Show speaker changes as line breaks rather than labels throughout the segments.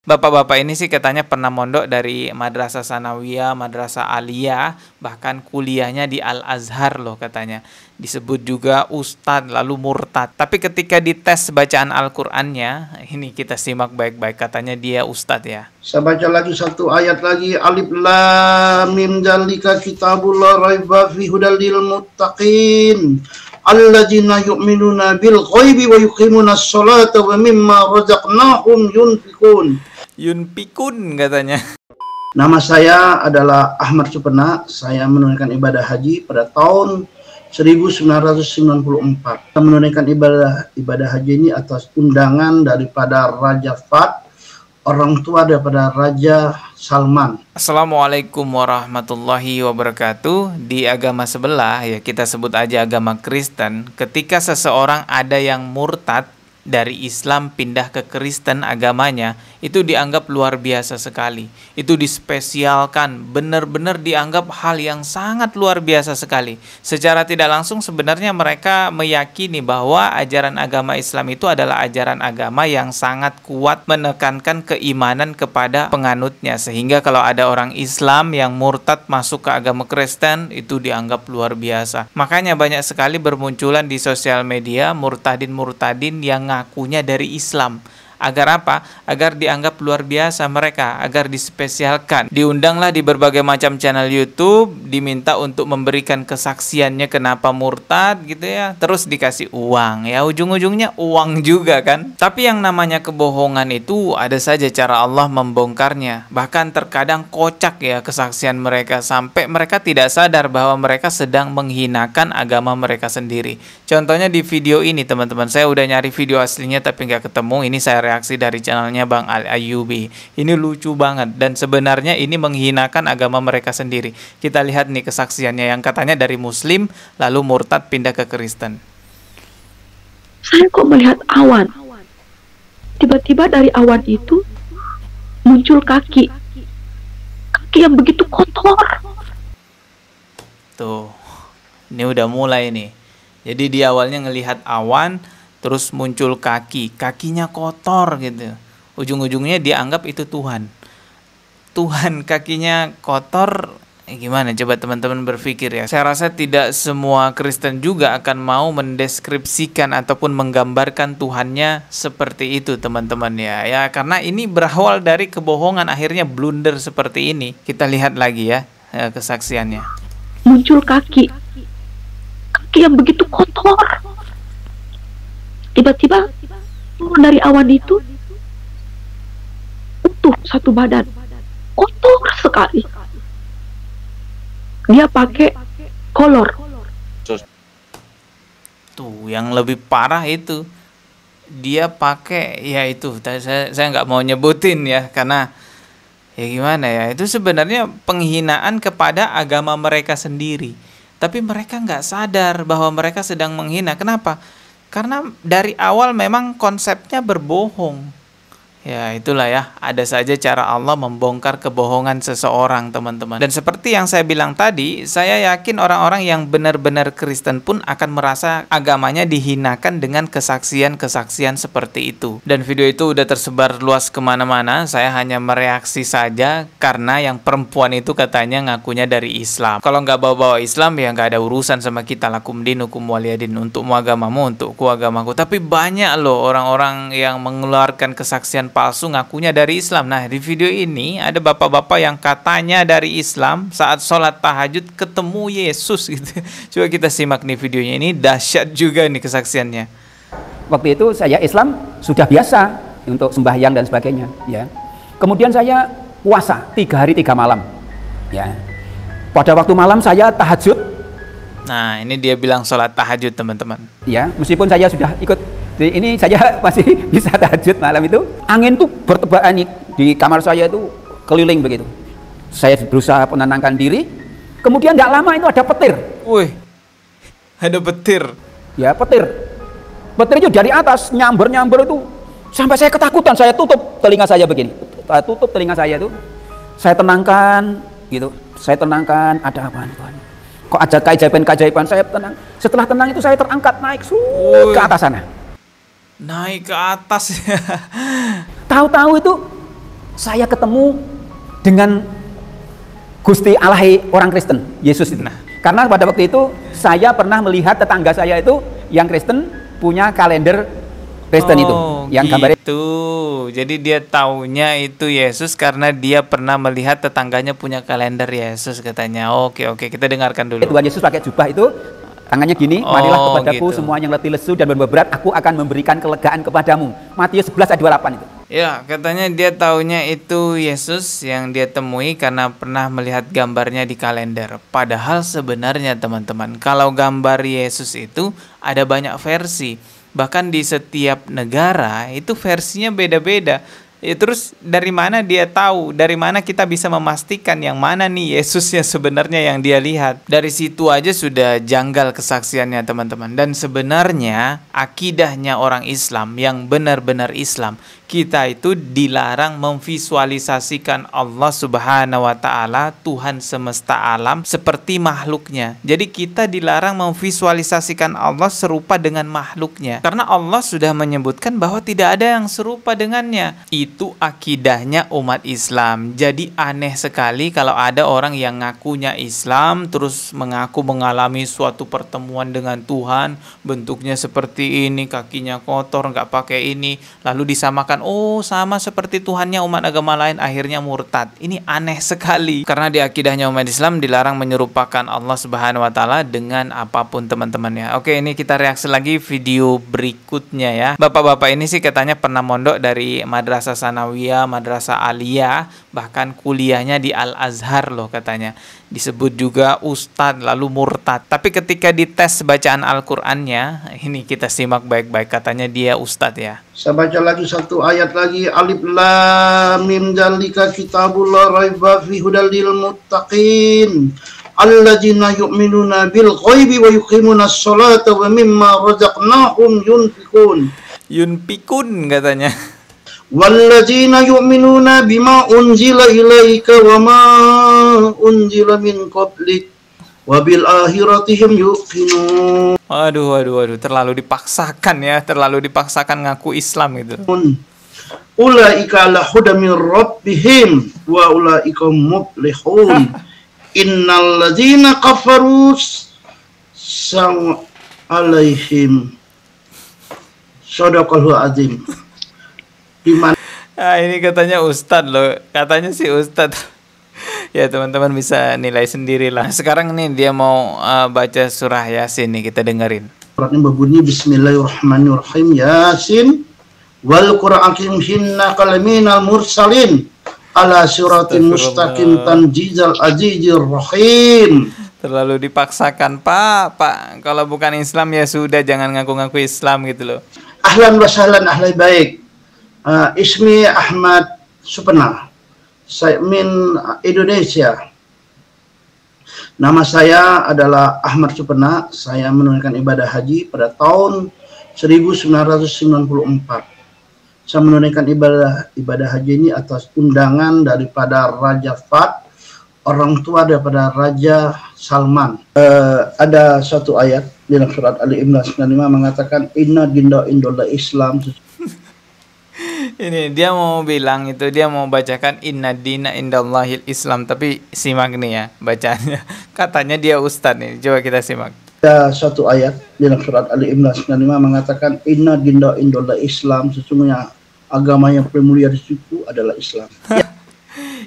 Bapak-bapak ini sih katanya pernah mondok dari Madrasah Sanawiyah, Madrasah Aliyah, bahkan kuliahnya di Al-Azhar loh katanya. Disebut juga ustadz lalu murtad. Tapi ketika dites bacaan Al-Qur'annya, ini kita simak baik-baik, katanya dia ustadz ya.
Saya baca lagi satu ayat lagi. Alif lam mim dzalika kitabul la raiba fihi hudal lil muttaqin alladzina yu'minuna bil ghaibi wa yuqimunas sholata wa mimma razaqnahum yunfikun.
Yunfikun katanya.
Nama saya adalah Ahmad Supena. Saya menunaikan ibadah haji pada tahun 1994. Saya menunaikan ibadah haji ini atas undangan daripada Raja Fahd, orang tua daripada Raja Salman.
Assalamualaikum warahmatullahi wabarakatuh. Di agama sebelah, ya kita sebut aja agama Kristen, ketika seseorang ada yang murtad dari Islam pindah ke Kristen agamanya, itu dianggap luar biasa sekali. Itu dispesialkan, benar-benar dianggap hal yang sangat luar biasa sekali. Secara tidak langsung sebenarnya mereka meyakini bahwa ajaran agama Islam itu adalah ajaran agama yang sangat kuat menekankan keimanan kepada penganutnya. Sehingga kalau ada orang Islam yang murtad masuk ke agama Kristen, itu dianggap luar biasa. Makanya banyak sekali bermunculan di sosial media murtadin-murtadin yang ngakunya dari Islam. Agar apa? Agar dianggap luar biasa mereka, agar dispesialkan. Diundanglah di berbagai macam channel YouTube, diminta untuk memberikan kesaksiannya kenapa murtad gitu ya. Terus dikasih uang, ya ujung-ujungnya uang juga kan. Tapi yang namanya kebohongan itu ada saja cara Allah membongkarnya. Bahkan terkadang kocak ya kesaksian mereka, sampai mereka tidak sadar bahwa mereka sedang menghinakan agama mereka sendiri. Contohnya di video ini teman-teman, saya udah nyari video aslinya tapi nggak ketemu. Ini saya reaksi dari channelnya Bang Al Ayyubi. Ini lucu banget dan sebenarnya ini menghinakan agama mereka sendiri. Kita lihat nih kesaksiannya yang katanya dari Muslim lalu murtad pindah ke Kristen.
Saya kok melihat awan. Tiba-tiba dari awan itu muncul kaki. Kaki yang begitu kotor.
Tuh, ini udah mulai nih. Jadi di awalnya ngelihat awan, terus muncul kakinya kotor gitu. Ujung-ujungnya dianggap itu Tuhan. Tuhan kakinya kotor, gimana coba teman-teman berpikir ya. Saya rasa tidak semua Kristen juga akan mau mendeskripsikan ataupun menggambarkan Tuhannya seperti itu teman-teman ya. Ya karena ini berawal dari kebohongan, akhirnya blunder seperti ini. Kita lihat lagi ya kesaksiannya.
Muncul kaki yang begitu kotor. Tiba-tiba turun dari awan itu utuh satu badan, kotor sekali. Dia pakai kolor.
Tuh yang lebih parah itu dia pakai, ya itu saya nggak mau nyebutin ya karena ya gimana ya, itu sebenarnya penghinaan kepada agama mereka sendiri. Tapi mereka nggak sadar bahwa mereka sedang menghina. Kenapa? Karena dari awal memang konsepnya berbohong. Ya itulah ya, ada saja cara Allah membongkar kebohongan seseorang teman-teman. Dan seperti yang saya bilang tadi, saya yakin orang-orang yang benar-benar Kristen pun akan merasa agamanya dihinakan dengan kesaksian-kesaksian seperti itu. Dan video itu udah tersebar luas kemana-mana, saya hanya mereaksi saja karena yang perempuan itu katanya ngakunya dari Islam. Kalau nggak bawa-bawa Islam ya nggak ada urusan sama kita, lakum dinukum waliyadin, untukmu agamamu, untukku agamaku. Tapi banyak loh orang-orang yang mengeluarkan kesaksian palsu ngakunya dari Islam. Nah di video ini ada bapak-bapak yang katanya dari Islam saat sholat tahajud ketemu Yesus gitu. Coba kita simak nih videonya, ini dahsyat juga nih kesaksiannya.
Waktu itu saya Islam sudah biasa untuk sembahyang dan sebagainya ya. Kemudian saya puasa 3 hari 3 malam ya. Pada waktu malam saya tahajud.
Nah ini dia bilang sholat tahajud teman-teman
ya, meskipun saya sudah ikut ini, saya masih bisa tahajud malam itu. Angin tuh bertebaran di kamar saya itu keliling begitu. Saya berusaha menenangkan diri. Kemudian tidak lama itu ada petir.
Wih, ada petir.
Ya petir. Petir itu dari atas nyamber itu. Sampai saya ketakutan. Saya tutup telinga saya begini. Tutup telinga saya itu. Saya tenangkan gitu. Saya tenangkan, ada apa? Kok ada keajaiban-keajaiban, saya tenang. Setelah tenang itu saya terangkat naik ke atas sana.
Naik ke atas.
Tahu-tahu itu saya ketemu dengan Gusti Allah orang Kristen, Yesus itu. Karena pada waktu itu saya pernah melihat tetangga saya itu yang Kristen punya kalender Kristen itu, yang gambarnya
itu. Jadi dia taunya itu Yesus karena dia pernah melihat tetangganya punya kalender Yesus katanya. Oke, kita dengarkan dulu.
Tuhan Yesus pakai jubah itu, tangannya gini, marilah kepadaku
gitu.
semua yang letih lesu dan beban berat, aku akan memberikan kelegaan kepadamu. Matius 11 ayat 28 itu.
Ya, katanya dia taunya itu Yesus yang dia temui karena pernah melihat gambarnya di kalender. Padahal sebenarnya teman-teman, kalau gambar Yesus itu ada banyak versi. Bahkan di setiap negara itu versinya beda-beda. Ya, terus dari mana dia tahu? Dari mana kita bisa memastikan yang mana nih Yesus yang sebenarnya yang dia lihat? Dari situ aja sudah janggal kesaksiannya teman-teman. Dan sebenarnya akidahnya orang Islam yang benar-benar Islam, kita itu dilarang memvisualisasikan Allah Subhanahu wa Ta'ala, Tuhan semesta alam, seperti makhluknya. Jadi kita dilarang memvisualisasikan Allah serupa dengan makhluknya, karena Allah sudah menyebutkan bahwa tidak ada yang serupa dengannya. Itu akidahnya umat Islam. Jadi aneh sekali kalau ada orang yang ngakunya Islam terus mengaku mengalami suatu pertemuan dengan Tuhan, bentuknya seperti ini, kakinya kotor, nggak pakai ini, lalu disamakan, oh sama seperti Tuhannya umat agama lain, akhirnya murtad. Ini aneh sekali. Karena di akidahnya umat Islam dilarang menyerupakan Allah Subhanahu wa Ta'ala dengan apapun teman-teman ya. Oke, ini kita reaksi lagi video berikutnya ya. Bapak-bapak ini sih katanya pernah mondok dari Madrasah Sanawiyah, Madrasah Aliyah, bahkan kuliahnya di Al-Azhar loh katanya. Disebut juga ustadz lalu murtad. Tapi ketika dites bacaan Al-Qur'annya, ini kita simak baik-baik, katanya dia ustadz ya.
Saya baca lagi satu ayat lagi. Alif lam mim dzalika kitabul la raiba fihi hudal lil muttaqin alladzina yu'minuna bil ghaibi wa yuqimunas sholata wa mimma razaqnahum yunfiqun.
Yunfikun katanya.
Walladzina yu'minuna bima unzila ilaika wa ma unzila min qablik wa bil akhiratihim yuqinun.
Waduh, terlalu dipaksakan ya, terlalu dipaksakan ngaku Islam gitu.
Ulaika ala huda min rabbihim wa ulaika muflihun. Innal ladzina kafaru sang alaihim. Shadaqallahu azim.
Ini katanya ustadz loh, katanya sih ustadz. Ya teman-teman bisa nilai sendirilah. Sekarang nih dia mau baca surah Yasin nih, kita dengerin.
Suratnya berbunyi Bismillahirrahmanirrahim. Yasin wal Qur'anil innaka laminal mursalin ala siratin mustaqim tanjizal azizir rahim.
Terlalu dipaksakan, Pak. Kalau bukan Islam ya sudah, jangan ngaku-ngaku Islam gitu loh.
Ahlan wa sahlan ahli baik. Ismi Ahmad Supena. Saya min Indonesia. Nama saya adalah Ahmad Supena. Saya menunaikan ibadah haji pada tahun 1994. Saya menunaikan ibadah haji ini atas undangan daripada Raja Fahd, orang tua daripada Raja Salman. Ada satu ayat dalam surat Ali Imran 95 mengatakan inna dinda indola Islam.
Ini dia mau bilang itu, dia mau bacakan inna dina indallahil Islam, tapi simak nih ya bacanya. Katanya dia ustadz nih, coba kita simak.
Ada satu ayat dalam surat Ali Imran 95 mengatakan inna dinda indola Islam, sesungguhnya agama yang paling mulia di situ adalah Islam.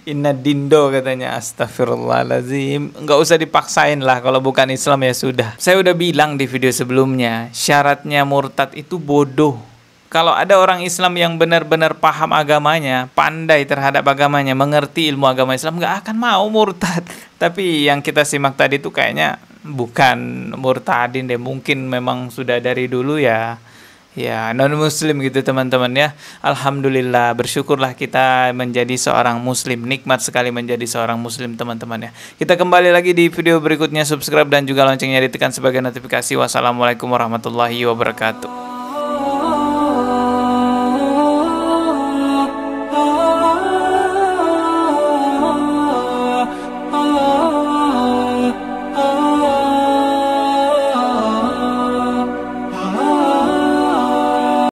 Inna dindo katanya, astagfirullahaladzim. Nggak usah dipaksain lah, kalau bukan Islam ya sudah. Saya udah bilang di video sebelumnya, syaratnya murtad itu bodoh. Kalau ada orang Islam yang benar-benar paham agamanya, pandai terhadap agamanya, mengerti ilmu agama Islam, nggak akan mau murtad. Tapi yang kita simak tadi itu kayaknya bukan murtadin deh, mungkin memang sudah dari dulu ya non muslim gitu teman-teman ya. Alhamdulillah, bersyukurlah kita menjadi seorang muslim. Nikmat sekali menjadi seorang muslim teman-teman ya. Kita kembali lagi di video berikutnya. Subscribe dan juga loncengnya ditekan sebagai notifikasi. Wassalamualaikum warahmatullahi wabarakatuh.